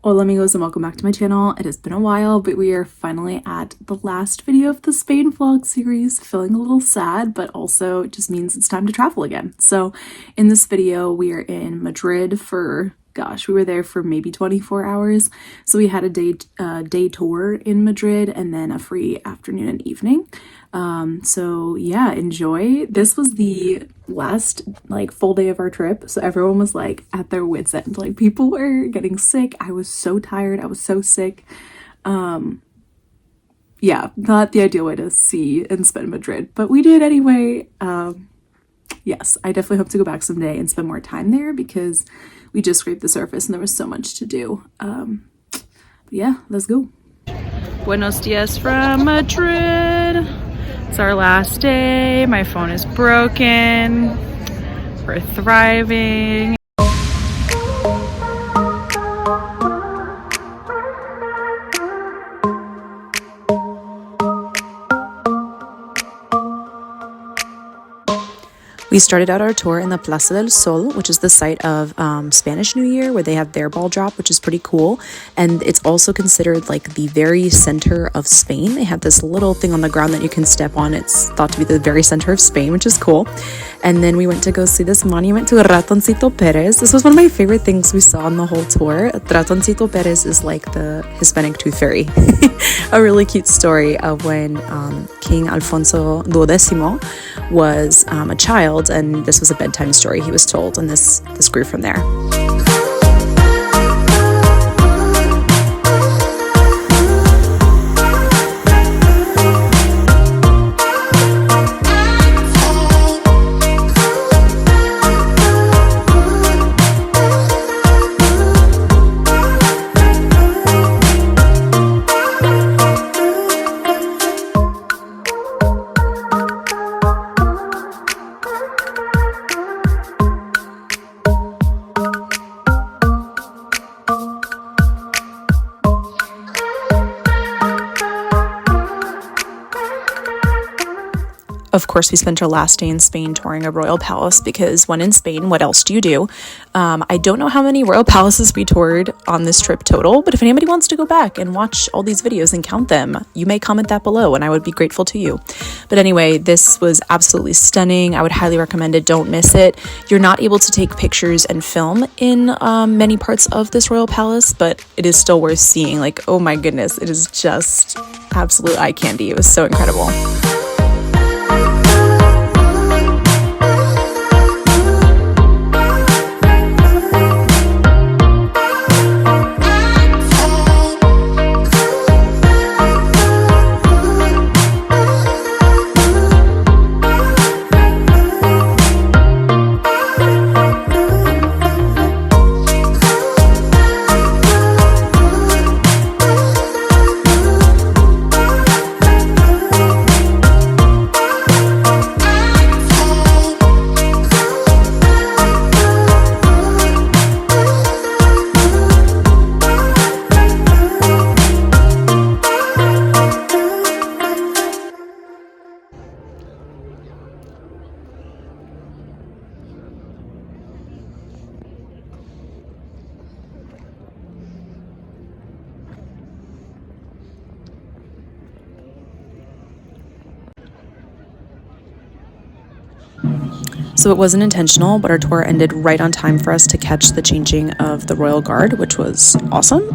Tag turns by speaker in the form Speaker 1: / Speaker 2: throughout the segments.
Speaker 1: Hola amigos and welcome back to my channel. It has been a while, but we are finally at the last video of the Spain vlog series. Feeling a little sad, but also it just means it's time to travel again. So in this video, we are in Madrid for, gosh, we were there for maybe 24 hours. So we had a day tour in Madrid and then a free afternoon and evening. So yeah, enjoy. This was the last full day of our trip, so everyone was at their wits end. People were getting sick. I was so tired. I was so sick. Yeah, not the ideal way to see and spend Madrid, but we did anyway. Yes, I definitely hope to go back someday and spend more time there because we just scraped the surface and there was so much to do. But yeah, let's go. Buenos dias from Madrid. It's our last day. My phone is broken. We're thriving. We started out our tour in the Plaza del Sol, which is the site of Spanish New Year, where they have their ball drop, which is pretty cool. And it's also considered the very center of Spain. They have this little thing on the ground that you can step on. It's thought to be the very center of Spain, which is cool. And then we went to go see this monument to Ratoncito Perez. This was one of my favorite things we saw on the whole tour. Ratoncito Perez is the Hispanic tooth fairy. A really cute story of when King Alfonso XII was a child, and this was a bedtime story he was told, and this grew from there. Of course, we spent our last day in Spain touring a royal palace because when in Spain, what else do you do? I don't know how many royal palaces we toured on this trip total, but if anybody wants to go back and watch all these videos and count them, you may comment that below and I would be grateful to you. But anyway, this was absolutely stunning. I would highly recommend it. Don't miss it. You're not able to take pictures and film in many parts of this royal palace, but it is still worth seeing. Oh my goodness, it is just absolute eye candy. It was so incredible. So it wasn't intentional, but our tour ended right on time for us to catch the changing of the Royal Guard, which was awesome.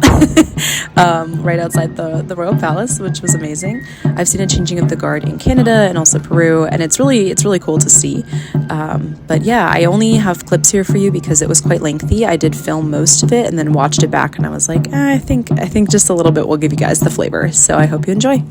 Speaker 1: Right outside the Royal Palace, which was amazing. I've seen a changing of the guard in Canada and also Peru, and it's really cool to see. But yeah, I only have clips here for you because it was quite lengthy. I did film most of it and then watched it back, and I was like, I think just a little bit will give you guys the flavor. So I hope you enjoy.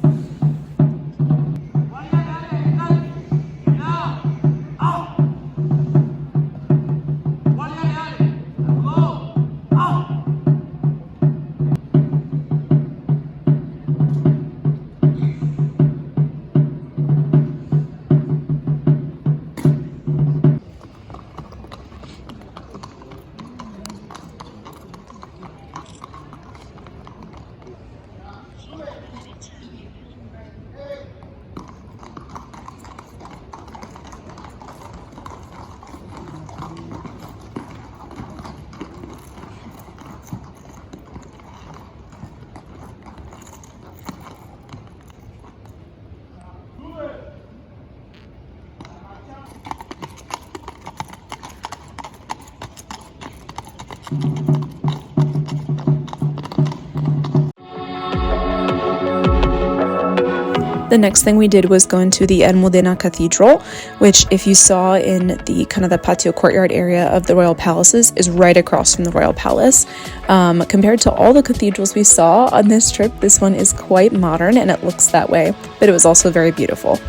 Speaker 1: The next thing we did was go into the Almudena Cathedral, which if you saw in the kind of the patio courtyard area of the Royal Palaces is right across from the Royal Palace. Compared to all the cathedrals we saw on this trip, this one is quite modern and it looks that way, but it was also very beautiful.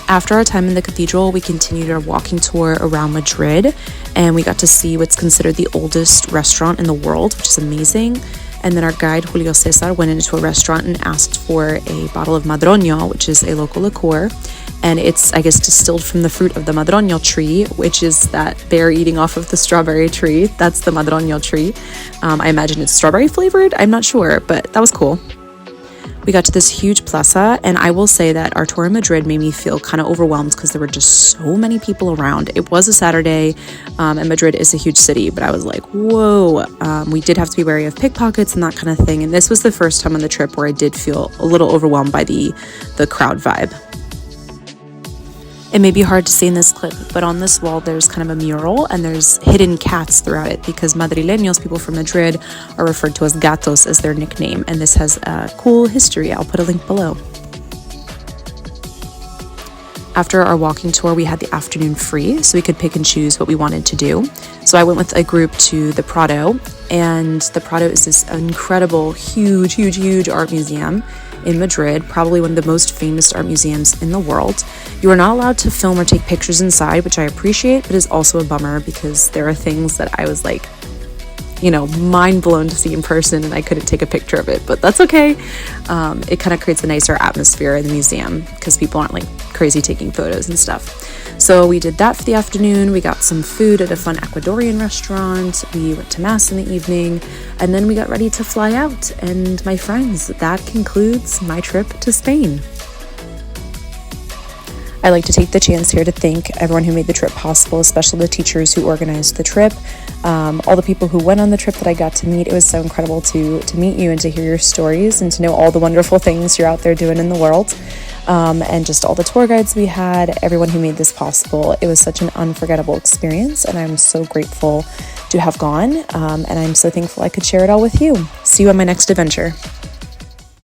Speaker 1: After our time in the cathedral, we continued our walking tour around Madrid, and we got to see what's considered the oldest restaurant in the world, which is amazing. And then our guide, Julio Cesar, went into a restaurant and asked for a bottle of madroño, which is a local liqueur. And it's, I guess, distilled from the fruit of the madroño tree, which is that bear eating off of the strawberry tree. That's the madroño tree. I imagine it's strawberry flavored. I'm not sure, but that was cool. We got to this huge plaza, and I will say that our tour in Madrid made me feel kind of overwhelmed because there were just so many people around. It was a Saturday, and Madrid is a huge city, but I was like, whoa. We did have to be wary of pickpockets and that kind of thing, and this was the first time on the trip where I did feel a little overwhelmed by the crowd vibe. It may be hard to see in this clip, but on this wall there's kind of a mural and there's hidden cats throughout it because Madrileños, people from Madrid, are referred to as gatos as their nickname, and this has a cool history. I'll put a link below. After our walking tour, we had the afternoon free, so we could pick and choose what we wanted to do. So I went with a group to the Prado, and the Prado is this incredible, huge art museum in Madrid, probably one of the most famous art museums in the world. You are not allowed to film or take pictures inside, which I appreciate, but is also a bummer because there are things that I was like, mind blown to see in person, and I couldn't take a picture of it, but that's okay. It kind of creates a nicer atmosphere in the museum because people aren't like crazy taking photos and stuff. So we did that for the afternoon. We got some food at a fun Ecuadorian restaurant. We went to mass in the evening, and then we got ready to fly out. And my friends, that concludes my trip to Spain. I'd like to take the chance here to thank everyone who made the trip possible, especially the teachers who organized the trip, all the people who went on the trip that I got to meet. It was so incredible to meet you and to hear your stories and to know all the wonderful things you're out there doing in the world. And just all the tour guides we had, everyone who made this possible. It was such an unforgettable experience, and I'm so grateful to have gone, and I'm so thankful I could share it all with you. See you on my next adventure.